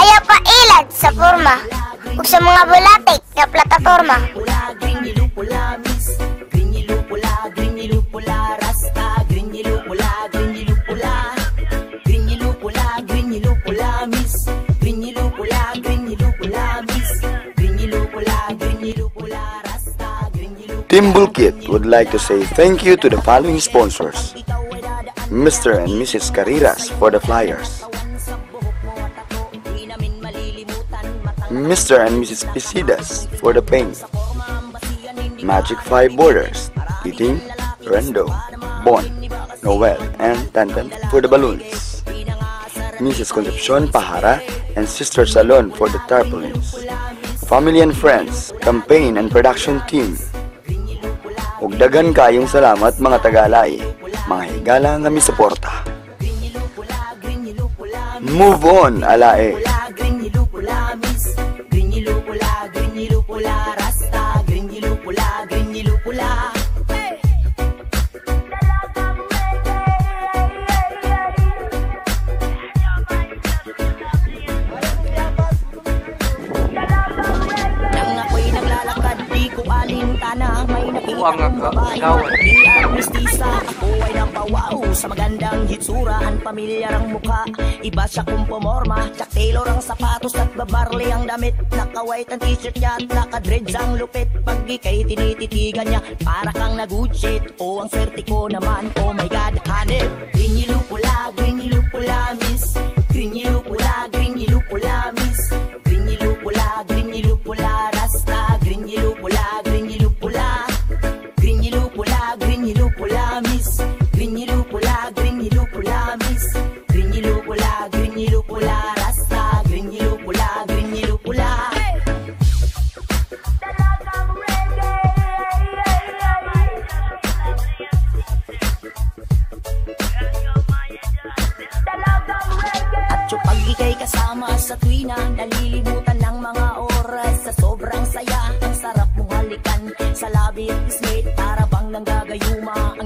Kaya pailad sa forma ug sa mga bulatik nga plataporma. Team Bulkit would like to say thank you to the following sponsors: Mr. and Mrs. Carreras for the flyers, Mr. and Mrs. Pisidas for the paint, Magic 5 Borders, Titing, Rendo, Bon, Noel, and Tantan for the balloons, Mrs. Concepcion Pahara and Sister Salon for the tarpaulins, family and friends, campaign and production team. Ug daghan kayong salamat mga tagalay, mga higala nga misuporta. Move on, alae. Ang kagawan. Ako ay napawaw sa magandang hitsura, ang pamilyar ang mukha, iba siya kung pumorma. Chuck Taylor ang sapatos at babarli ang damit, naka-white ang t-shirt niya at naka-dreads ang lupit. Pag ika'y tinititigan niya, para kang nag-good-shit. O ang swerte ko naman, oh my god, hanip. Green lupula, miss. Green lupula, miss. Green lupula, rasta. Green lupula, miss. Green lupula, miss. Green lupula, rasta. Green lupula. At yung pag ika'y kasama sa tuwina, nalilimutan ng mga oras sa sobrang saya. Ang sarap mong halikan sa labi at bismate, para bang nanggagayuma.